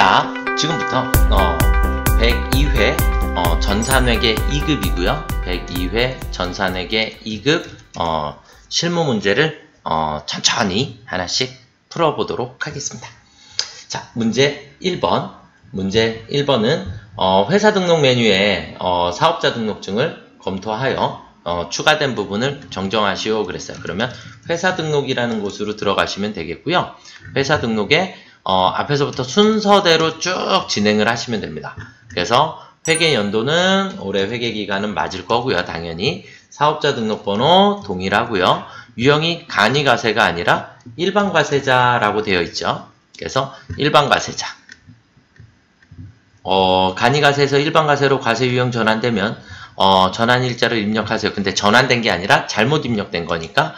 자, 지금부터 102회 전산회계 2급이고요. 102회 전산회계 2급 실무 문제를 천천히 하나씩 풀어보도록 하겠습니다. 자, 문제 1번. 문제 1번은 회사 등록 메뉴에 사업자 등록증을 검토하여 추가된 부분을 정정하시오 그랬어요. 그러면 회사 등록이라는 곳으로 들어가시면 되겠고요. 회사 등록에 앞에서부터 순서대로 쭉 진행을 하시면 됩니다. 그래서 회계 연도는 올해 회계 기간은 맞을 거고요. 당연히 사업자 등록번호 동일하고요. 유형이 간이과세가 아니라 일반과세자라고 되어 있죠. 그래서 일반과세자. 간이과세에서 일반과세로 과세 유형 전환되면 전환일자를 입력하세요. 근데 전환된 게 아니라 잘못 입력된 거니까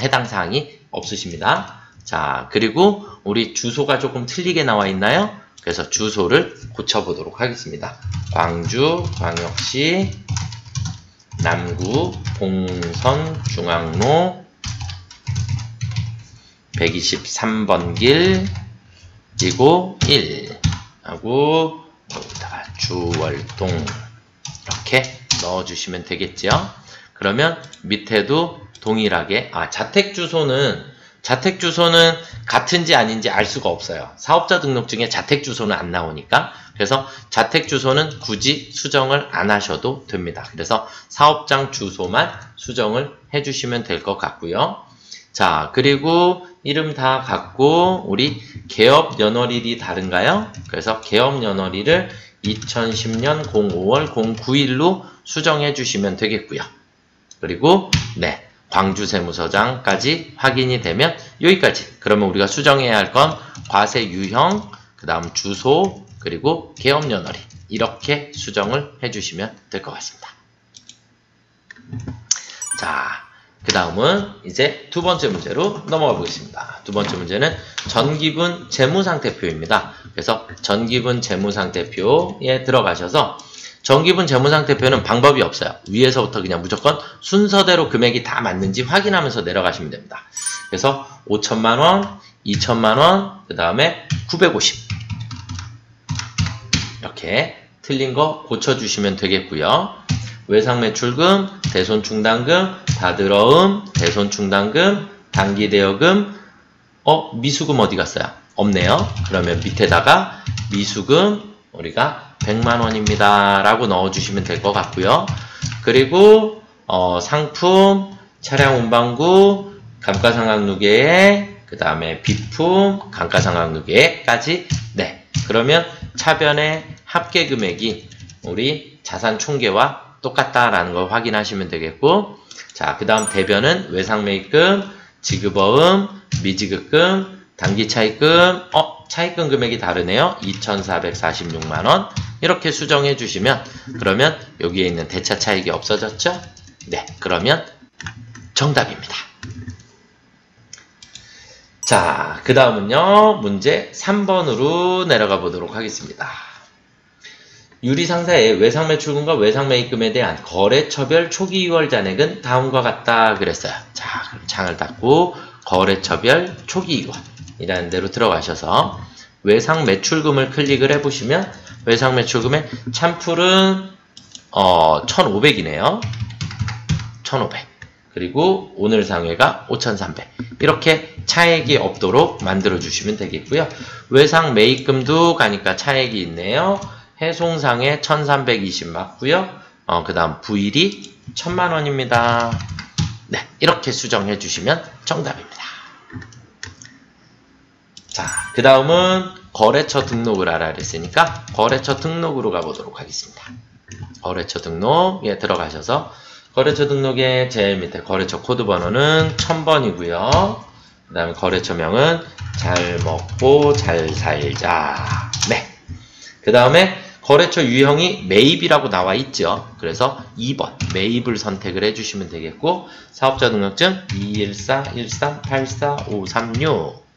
해당 사항이 없으십니다. 자, 그리고 우리 주소가 조금 틀리게 나와 있나요? 그래서 주소를 고쳐보도록 하겠습니다. 광주광역시 남구 봉선 중앙로 123번 길 지구 1 하고 여기다가 주월동 이렇게 넣어주시면 되겠죠. 그러면 밑에도 동일하게 자택 주소는 같은지 아닌지 알 수가 없어요. 사업자 등록증에 자택 주소는 안 나오니까. 그래서 자택 주소는 굳이 수정을 안 하셔도 됩니다. 그래서 사업장 주소만 수정을 해주시면 될 것 같고요. 자, 그리고 이름 다 같고 우리 개업 연월일이 다른가요? 그래서 개업 연월일을 2010년 05월 09일로 수정해 주시면 되겠고요. 그리고 광주세무서장까지 확인이 되면 여기까지. 그러면 우리가 수정해야 할 건 과세 유형, 그 다음 주소, 그리고 개업 연월일 이렇게 수정을 해주시면 될 것 같습니다. 자, 그 다음은 이제 두 번째 문제로 넘어가 보겠습니다. 두 번째 문제는 전기분 재무상태표입니다. 그래서 전기분 재무상태표에 들어가셔서 전기분 재무상태표는 방법이 없어요. 위에서부터 그냥 무조건 순서대로 금액이 다 맞는지 확인하면서 내려가시면 됩니다. 그래서 5천만원, 2천만원, 그 다음에 950 이렇게 틀린 거 고쳐주시면 되겠고요. 외상매출금, 대손충당금, 다들어음, 대손충당금, 단기대여금, 미수금 어디 갔어요? 없네요. 그러면 밑에다가 미수금 우리가 100만원입니다. 라고 넣어주시면 될 것 같고요. 그리고 상품, 차량 운반구, 감가상각누계액, 그 다음에 비품, 감가상각누계액까지 그러면 차변의 합계금액이 우리 자산총계와 똑같다라는 걸 확인하시면 되겠고, 자, 그 다음 대변은 외상매입금, 지급어음, 미지급금, 단기차입금, 차입금 금액이 다르네요. 2,446만원. 이렇게 수정해 주시면, 그러면 여기에 있는 대차 차익이 없어졌죠? 그러면 정답입니다. 자, 그 다음은요, 문제 3번으로 내려가 보도록 하겠습니다. 유리상사의 외상매출금과 외상매입금에 대한 거래처별 초기 2월 잔액은 다음과 같다 그랬어요. 자, 그럼 창을 닫고 거래처별 초기 2월 이라는 데로 들어가셔서 외상매출금을 클릭을 해보시면 외상매출금의 참풀은 1,500이네요. 1,500. 그리고 오늘 상회가 5,300. 이렇게 차액이 없도록 만들어주시면 되겠고요. 외상매입금도 가니까 차액이 있네요. 해송상에 1,320 맞고요. 그 다음 부일이 1,000만원입니다. 이렇게 수정해 주시면 정답입니다. 자, 그 다음은 거래처 등록을 하라 그랬으니까 거래처 등록으로 가보도록 하겠습니다. 거래처 등록에 들어가셔서 거래처 등록의 제일 밑에 거래처 코드 번호는 1000번이고요. 그 다음에 거래처명은 잘 먹고 잘 살자. 그 다음에 거래처 유형이 매입이라고 나와 있죠. 그래서 2번 매입을 선택을 해주시면 되겠고, 사업자 등록증 214-13-84-536.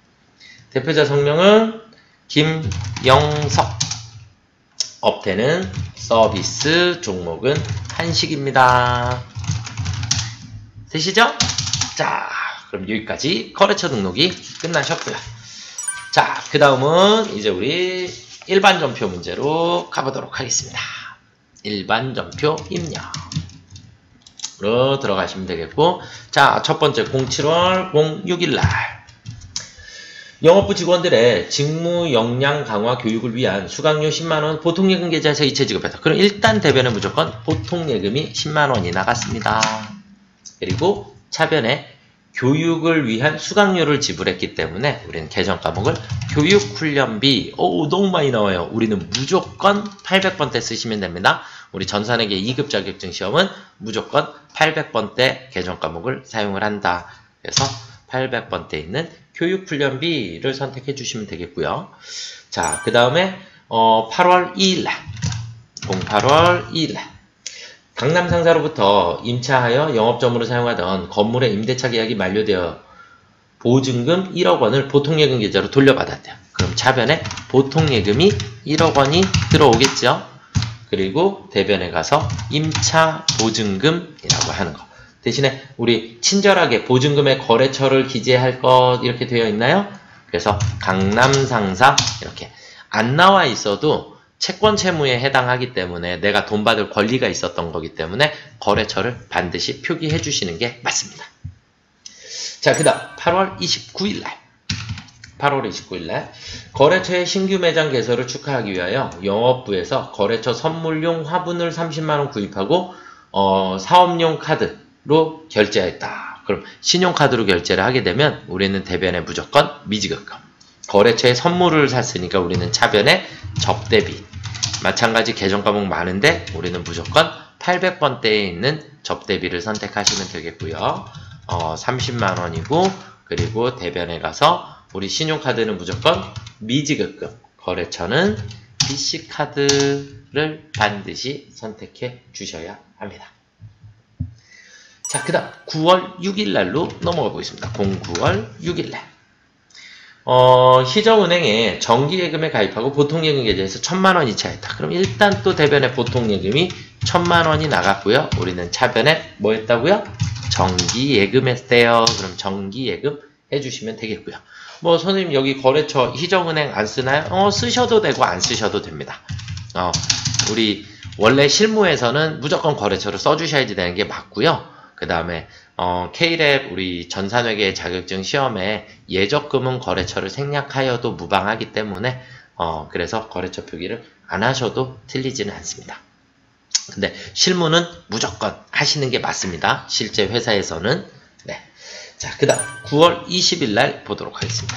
대표자 성명은 김영석. 업태는 서비스, 종목은 한식입니다. 되시죠? 자, 그럼 여기까지 거래처 등록이 끝나셨고요. 자, 그 다음은 이제 우리 일반 전표 문제로 가보도록 하겠습니다. 일반 전표 입력으로 들어가시면 되겠고, 자, 첫 번째 07월 06일날 영업부 직원들의 직무 역량 강화 교육을 위한 수강료 10만원 보통예금 계좌에서 이체 지급했다. 그럼 일단 대변에 무조건 보통예금이 10만원이 나갔습니다. 그리고 차변에 교육을 위한 수강료를 지불했기 때문에 우리는 개정 과목을 교육훈련비, 너무 많이 나와요. 우리는 무조건 800번대 쓰시면 됩니다. 우리 전산회계 2급 자격증 시험은 무조건 800번대 개정 과목을 사용을 한다. 그래서 800번대 있는 교육훈련비를 선택해 주시면 되겠고요. 자, 그 다음에 8월 2일날 08월 2일날 강남 상사로부터 임차하여 영업점으로 사용하던 건물의 임대차 계약이 만료되어 보증금 1억 원을 보통예금 계좌로 돌려받았대요. 그럼 차변에 보통예금이 1억 원이 들어오겠죠. 그리고 대변에 가서 임차 보증금이라고 하는 거. 대신에 우리 친절하게 보증금의 거래처를 기재할 것 이렇게 되어 있나요? 그래서 강남 상사 이렇게 안 나와 있어도 채권 채무에 해당하기 때문에 내가 돈 받을 권리가 있었던 거기 때문에 거래처를 반드시 표기해 주시는 게 맞습니다. 자, 그 다음 8월 29일날 거래처의 신규 매장 개설을 축하하기 위하여 영업부에서 거래처 선물용 화분을 30만원 구입하고 사업용 카드로 결제했다. 그럼 신용카드로 결제를 하게 되면 우리는 대변에 무조건 미지급금. 거래처에 선물을 샀으니까 우리는 차변에 접대비. 마찬가지 개정 과목 많은데 우리는 무조건 800번대에 있는 접대비를 선택하시면 되겠고요. 30만원이고 그리고 대변에 가서 우리 신용카드는 무조건 미지급금, 거래처는 BC카드를 반드시 선택해 주셔야 합니다. 자, 그 다음 9월 6일날로 넘어가 보겠습니다. 09월 6일날 희정은행에 정기예금에 가입하고 보통예금 계좌에서 1000만원 이체했다. 그럼 일단 또 대변에 보통예금이 1000만원이 나갔고요. 우리는 차변에 뭐 했다고요? 정기예금 했대요. 그럼 정기예금 해주시면 되겠고요. 뭐 선생님 여기 거래처 희정은행 안 쓰나요? 쓰셔도 되고 안 쓰셔도 됩니다. 우리 원래 실무에서는 무조건 거래처를 써주셔야지 되는 게 맞고요. 그 다음에 K랩 우리 전산회계 자격증 시험에 예적금은 거래처를 생략하여도 무방하기 때문에 그래서 거래처 표기를 안 하셔도 틀리지는 않습니다. 근데 실무는 무조건 하시는 게 맞습니다. 실제 회사에서는. 네. 자, 그 다음 9월 20일날 보도록 하겠습니다.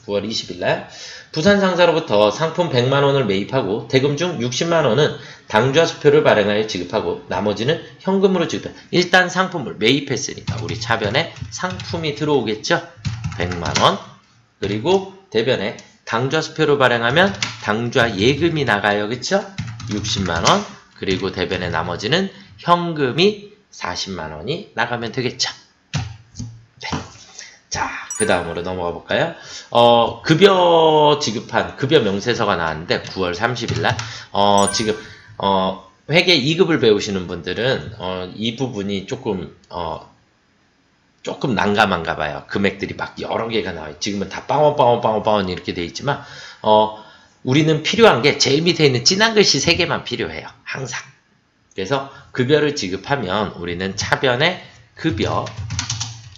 9월 20일날 부산 상사로부터 상품 100만원을 매입하고 대금 중 60만원은 당좌 수표를 발행하여 지급하고 나머지는 현금으로 지급해. 일단 상품을 매입했으니까 우리 차변에 상품이 들어오겠죠. 100만원. 그리고 대변에 당좌 수표를 발행하면 당좌 예금이 나가요. 그쵸? 60만원. 그리고 대변에 나머지는 현금이 40만원이 나가면 되겠죠. 네. 자, 그 다음으로 넘어가 볼까요? 급여 지급한 급여 명세서가 나왔는데 9월 30일날 지금 회계 2급을 배우시는 분들은 이 부분이 조금 난감한가 봐요. 금액들이 막 여러 개가 나와요. 지금은 다 빵원 이렇게 돼 있지만 우리는 필요한 게 제일 밑에 있는 진한 글씨 3개만 필요해요. 항상. 그래서 급여를 지급하면 우리는 차변에 급여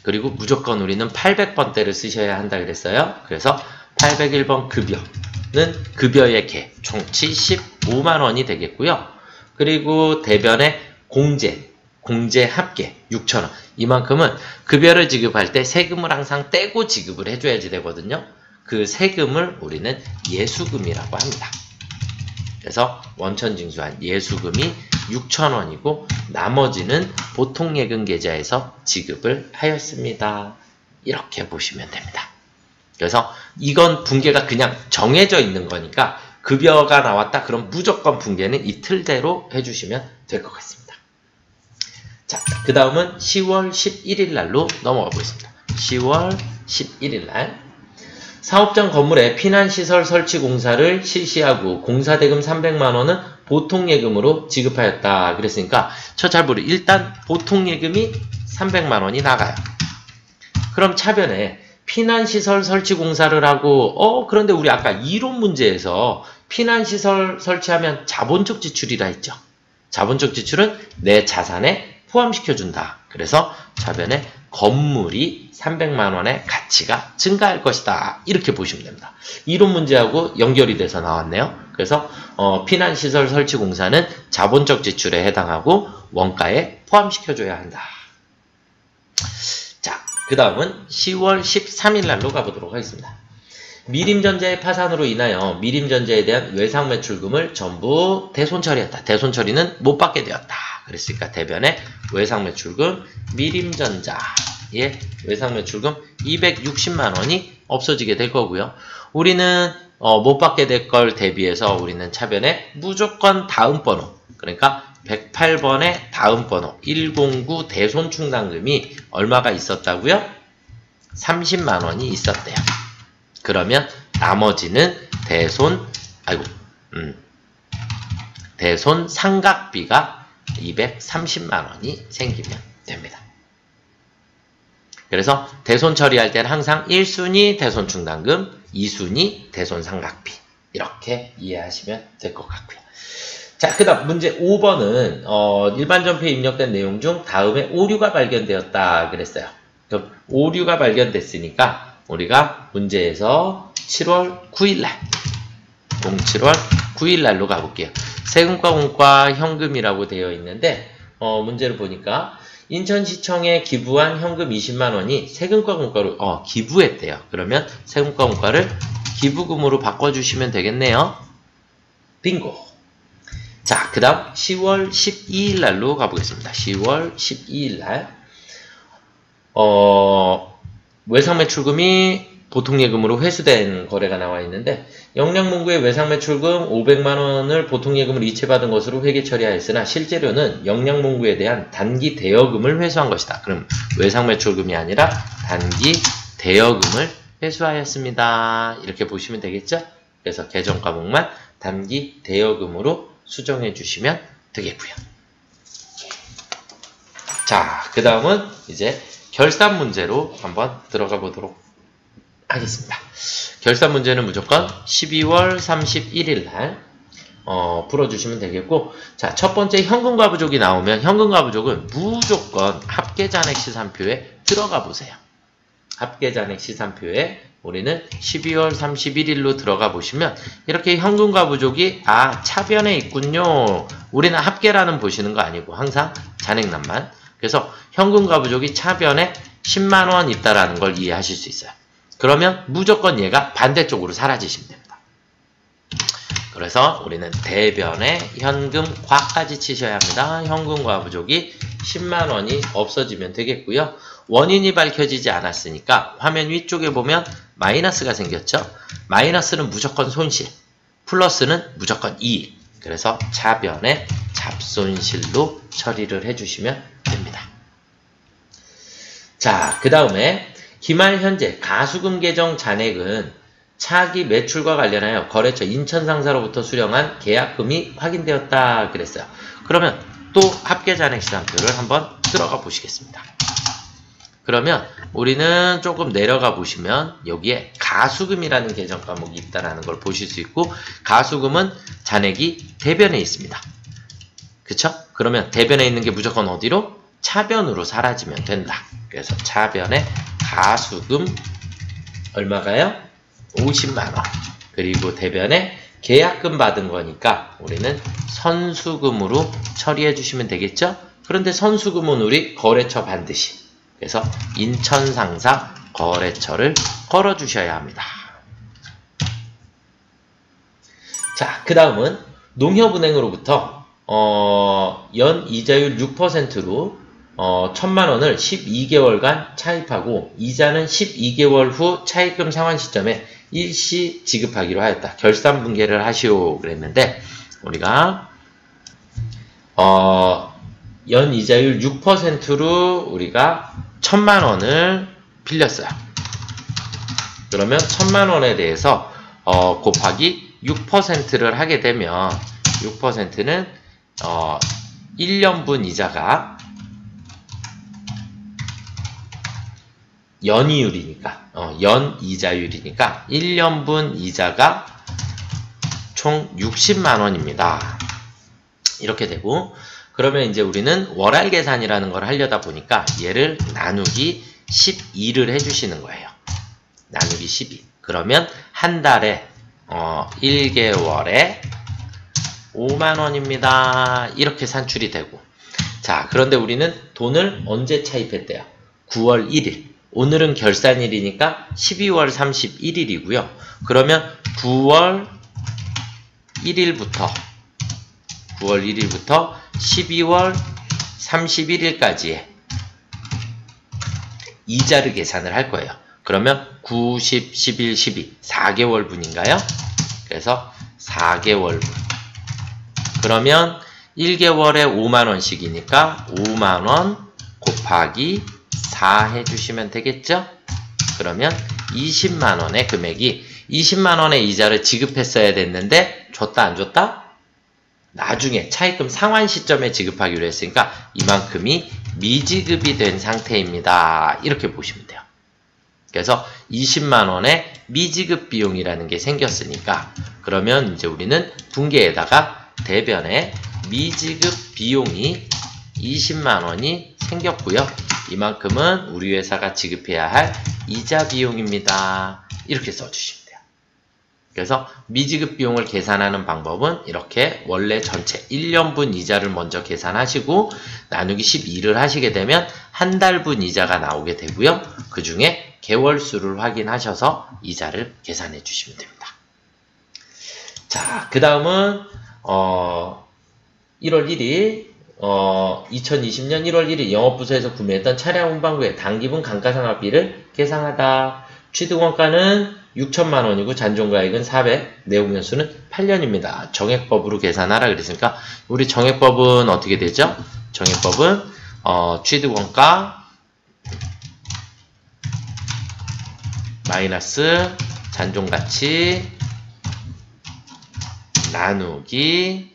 그리고 무조건 우리는 800번대를 쓰셔야 한다 그랬어요. 그래서 801번 급여는 급여의 개 총 75만원이 되겠고요. 그리고 대변에 공제 합계 6,000원. 이만큼은 급여를 지급할 때 세금을 항상 떼고 지급을 해줘야지 되거든요. 그 세금을 우리는 예수금이라고 합니다. 그래서 원천징수한 예수금이 6,000원이고 나머지는 보통예금 계좌에서 지급을 하였습니다. 이렇게 보시면 됩니다. 그래서 이건 붕괴가 그냥 정해져 있는 거니까 급여가 나왔다 그럼 무조건 붕괴는 이틀대로 해주시면 될 것 같습니다. 자, 그 다음은 10월 11일 날로 넘어가 보겠습니다. 10월 11일 날 사업장 건물에 피난시설 설치 공사를 실시하고 공사대금 300만원은 보통예금으로 지급하였다. 그랬으니까 일단 보통예금이 300만원이 나가요. 그럼 차변에 피난시설 설치 공사를 하고 그런데 우리 아까 이론 문제에서 피난시설 설치하면 자본적 지출이라 했죠. 자본적 지출은 내 자산에 포함시켜준다. 그래서 차변에 건물이 300만 원의 가치가 증가할 것이다. 이렇게 보시면 됩니다. 이론 문제하고 연결이 돼서 나왔네요. 그래서 피난시설 설치 공사는 자본적 지출에 해당하고 원가에 포함시켜줘야 한다. 자, 그 다음은 10월 13일 날로 가보도록 하겠습니다. 미림전자의 파산으로 인하여 미림전자에 대한 외상 매출금을 전부 대손처리했다. 대손처리는 못 받게 되었다. 그랬으니까 대변에 외상 매출금 미림전자의 외상 매출금 260만 원이 없어지게 될 거고요. 우리는 못 받게 될 걸 대비해서 우리는 차변에 무조건 다음 번호, 그러니까 108번의 다음 번호 109 대손충당금이 얼마가 있었다고요? 30만 원이 있었대요. 그러면 나머지는 대손 상각비가 230만 원이 생기면 됩니다. 그래서 대손 처리할 때는 항상 1순위 대손충당금, 2순위 대손상각비 이렇게 이해하시면 될 것 같고요. 자, 그 다음 문제 5번은 일반 전표에 입력된 내용 중 다음에 오류가 발견되었다 그랬어요. 그럼 오류가 발견됐으니까 우리가 문제에서 7월 9일날 07월 9일날로 가볼게요. 세금과 공과 현금이라고 되어 있는데 문제를 보니까 인천시청에 기부한 현금 20만 원이 세금과 공과로 기부했대요. 그러면 세금과 공과를 기부금으로 바꿔주시면 되겠네요. 빙고. 자, 그 다음 10월 12일 날로 가보겠습니다. 10월 12일 날 외상매출금이 보통예금으로 회수된 거래가 나와 있는데 영양문구의 외상매출금 500만 원을 보통예금을 이체받은 것으로 회계 처리하였으나 실제로는 영양문구에 대한 단기 대여금을 회수한 것이다. 그럼 외상매출금이 아니라 단기 대여금을 회수하였습니다. 이렇게 보시면 되겠죠? 그래서 계정 과목만 단기 대여금으로 수정해 주시면 되겠고요. 자, 그 다음은 이제 결산 문제로 한번 들어가 보도록 하겠습니다. 결산 문제는 무조건 12월 31일 날 풀어주시면 되겠고, 자, 첫 번째 현금과 부족이 나오면 현금과 부족은 무조건 합계잔액 시산표에 들어가 보세요. 합계잔액 시산표에 우리는 12월 31일로 들어가 보시면 이렇게 현금과 부족이 차변에 있군요. 우리는 합계라는 보시는 거 아니고 항상 잔액란만. 그래서 현금과 부족이 차변에 10만 원 있다라는 걸 이해하실 수 있어요. 그러면 무조건 얘가 반대쪽으로 사라지시면 됩니다. 그래서 우리는 대변에 현금 과까지 치셔야 합니다. 현금과 부족이 10만 원이 없어지면 되겠고요. 원인이 밝혀지지 않았으니까 화면 위쪽에 보면 마이너스가 생겼죠. 마이너스는 무조건 손실, 플러스는 무조건 이익. 그래서 차변에 잡손실로 처리를 해주시면 됩니다. 자, 그 다음에 기말 현재 가수금 계정 잔액은 차기 매출과 관련하여 거래처 인천상사로부터 수령한 계약금이 확인되었다 그랬어요. 그러면 또 합계잔액 시산표를 한번 들어가 보시겠습니다. 그러면 우리는 조금 내려가 보시면 여기에 가수금이라는 계정 과목이 있다는 걸 보실 수 있고, 가수금은 잔액이 대변에 있습니다. 그쵸? 그러면 대변에 있는 게 무조건 어디로? 차변으로 사라지면 된다. 그래서 차변에 가수금 얼마가요? 50만원. 그리고 대변에 계약금 받은 거니까 우리는 선수금으로 처리해 주시면 되겠죠? 그런데 선수금은 우리 거래처 반드시. 그래서 인천상사 거래처를 걸어 주셔야 합니다. 자, 그 다음은 농협은행으로부터 연 이자율 6%로 1,000만 원을 12개월간 차입하고 이자는 12개월 후 차입금 상환 시점에 일시 지급하기로 하였다. 결산 분개를 하시오 그랬는데 우리가 연 이자율 6%로 우리가 1,000만 원을 빌렸어요. 그러면 1,000만 원에 대해서 곱하기 6%를 하게 되면 6%는 1년분 이자가 연이율이니까, 연이자율이니까 1년분 이자가 총 60만원입니다. 이렇게 되고, 그러면 이제 우리는 월할 계산이라는 걸 하려다 보니까 얘를 나누기 12를 해주시는 거예요. 나누기 12. 그러면 한 달에 1개월에 5만원입니다. 이렇게 산출이 되고, 자, 그런데 우리는 돈을 언제 차입했대요? 9월 1일. 오늘은 결산일이니까 12월 31일이고요. 그러면 9월 1일부터 12월 31일까지의 이자를 계산을 할 거예요. 그러면 9, 10, 11, 12 4개월 분인가요? 그래서 4개월 분. 그러면 1개월에 5만원씩이니까 5만원 곱하기 4 해주시면 되겠죠? 그러면 20만원의 금액이 20만원의 이자를 지급했어야 됐는데 줬다 안 줬다? 나중에 차입금 상환 시점에 지급하기로 했으니까 이만큼이 미지급이 된 상태입니다. 이렇게 보시면 돼요. 그래서 20만원의 미지급 비용이라는 게 생겼으니까 그러면 이제 우리는 분계에다가 대변에 미지급 비용이 20만원이 생겼고요. 이만큼은 우리 회사가 지급해야 할 이자 비용입니다. 이렇게 써주시면 돼요. 그래서 미지급 비용을 계산하는 방법은 이렇게 원래 전체 1년분 이자를 먼저 계산하시고 나누기 12를 하시게 되면 한 달분 이자가 나오게 되고요. 그 중에 개월수를 확인하셔서 이자를 계산해 주시면 됩니다. 자, 그 다음은 1월 1일 2020년 1월 1일 영업부서에서 구매했던 차량 운반구의 단기분 감가상각비를 계산하다. 취득원가는 6천만원이고 잔존가액은 400, 내용연수는 8년입니다. 정액법으로 계산하라 그랬으니까 우리 정액법은 어떻게 되죠? 정액법은 취득원가 마이너스 잔존가치 나누기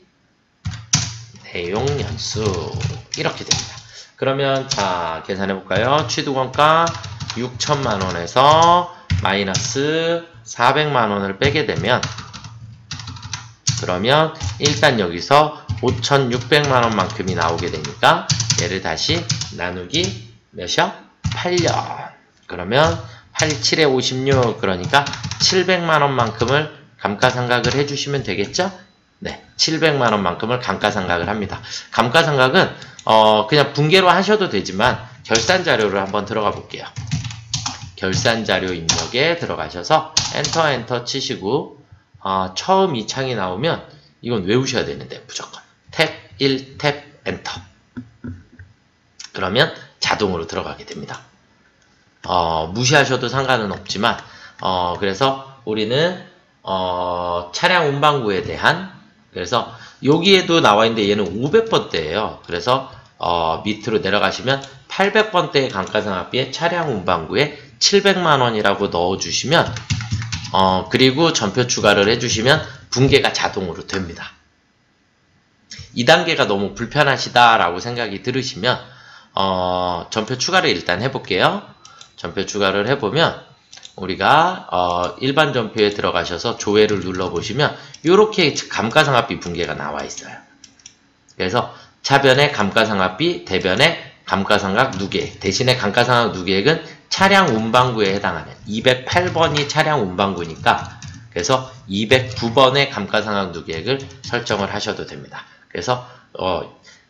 내용연수 이렇게 됩니다. 그러면 자 계산해볼까요? 취득원가 6천만원에서 마이너스 400만원을 빼게 되면 그러면 일단 여기서 5,600만원만큼이 나오게 되니까 얘를 다시 나누기 몇이요? 8년. 그러면 87에 56 그러니까 700만원만큼을 감가상각을 해주시면 되겠죠? 네, 700만원만큼을 감가상각을 합니다. 감가상각은 그냥 분계로 하셔도 되지만 결산자료를 한번 들어가 볼게요. 결산자료 입력에 들어가셔서 엔터 치시고 처음 이 창이 나오면 이건 외우셔야 되는데 무조건 탭 1, 탭 엔터 그러면 자동으로 들어가게 됩니다. 무시하셔도 상관은 없지만 그래서 우리는 차량 운반구에 대한 그래서 여기에도 나와 있는데 얘는 500번대예요. 그래서 밑으로 내려가시면 800번대의 감가상각비에 차량 운반구에 700만원이라고 넣어주시면 그리고 전표 추가를 해주시면 분계가 자동으로 됩니다. 2단계가 너무 불편하시다라고 생각이 들으시면 전표 추가를 일단 해볼게요. 전표 추가를 해보면 우리가 일반 전표에 들어가셔서 조회를 눌러보시면 이렇게 감가상각비 분계가 나와 있어요. 그래서 차변의 감가상각비, 대변의 감가상각 누계액, 대신에 감가상각 누계액은 차량 운반구에 해당하는 208번이 차량 운반구니까 그래서 209번의 감가상각 누계액을 설정을 하셔도 됩니다. 그래서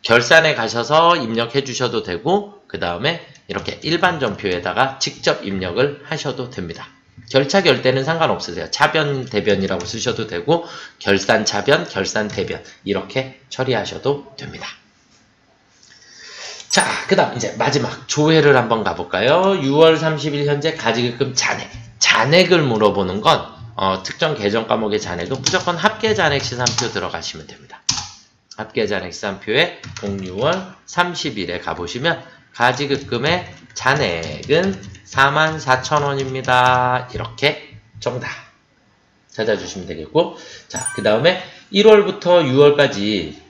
결산에 가셔서 입력해 주셔도 되고 그 다음에 이렇게 일반 전표에다가 직접 입력을 하셔도 됩니다. 결차 결대는 상관없으세요. 차변 대변이라고 쓰셔도 되고 결산 차변, 결산 대변 이렇게 처리하셔도 됩니다. 자, 그 다음 이제 마지막 조회를 한번 가볼까요? 6월 30일 현재 가지급금 잔액. 잔액을 물어보는 건 특정 계정 과목의 잔액은 무조건 합계잔액 시산표 들어가시면 됩니다. 합계잔액 시산표에 06월 30일에 가보시면 가지급금의 잔액은 44,000원입니다. 이렇게 정답 찾아주시면 되겠고 자, 그 다음에 1월부터 6월까지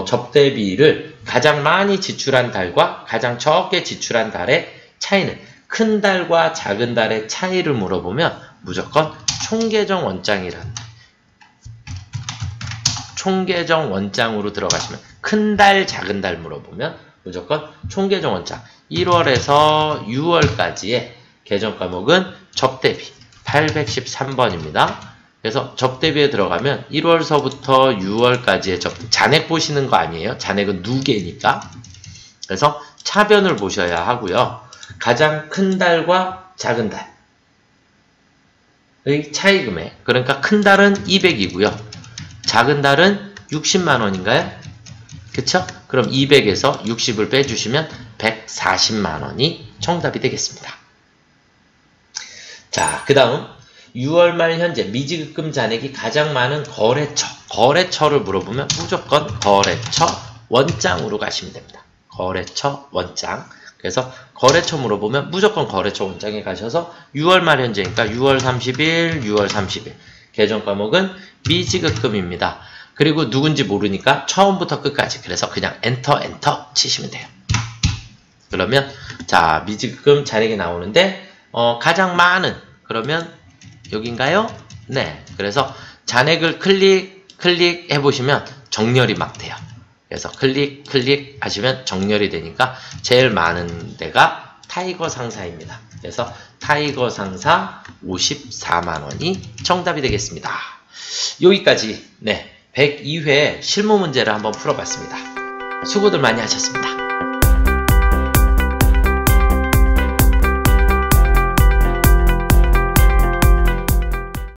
접대비를 가장 많이 지출한 달과 가장 적게 지출한 달의 차이는 큰 달과 작은 달의 차이를 물어보면 무조건 총계정 원장이란 총계정 원장으로 들어가시면 큰 달, 작은 달 물어보면 무조건 총계정 원장 1월에서 6월까지의 계정 과목은 접대비 813번입니다. 그래서 접대비에 들어가면 1월서부터 6월까지의 잔액 보시는 거 아니에요. 잔액은 누계니까. 그래서 차변을 보셔야 하고요. 가장 큰 달과 작은 달의 차이 금액. 그러니까 큰 달은 200이고요. 작은 달은 60만 원인가요? 그쵸? 그럼 200에서 60을 빼주시면 140만 원이 정답이 되겠습니다. 자, 그 다음 6월 말 현재 미지급금 잔액이 가장 많은 거래처를 물어보면 무조건 거래처 원장으로 가시면 됩니다. 거래처 원장. 그래서 거래처 물어보면 무조건 거래처 원장에 가셔서 6월 말 현재니까 6월 30일, 6월 30일 계정 과목은 미지급금입니다. 그리고 누군지 모르니까 처음부터 끝까지 그래서 그냥 엔터 치시면 돼요. 그러면 자 미지급금 잔액이 나오는데 가장 많은 그러면 여긴가요? 네. 그래서 잔액을 클릭 해보시면 정렬이 막 돼요. 그래서 클릭 하시면 정렬이 되니까 제일 많은 데가 타이거 상사입니다. 그래서 타이거 상사 54만 원이 정답이 되겠습니다. 여기까지 102회 실무 문제를 한번 풀어봤습니다. 수고들 많이 하셨습니다.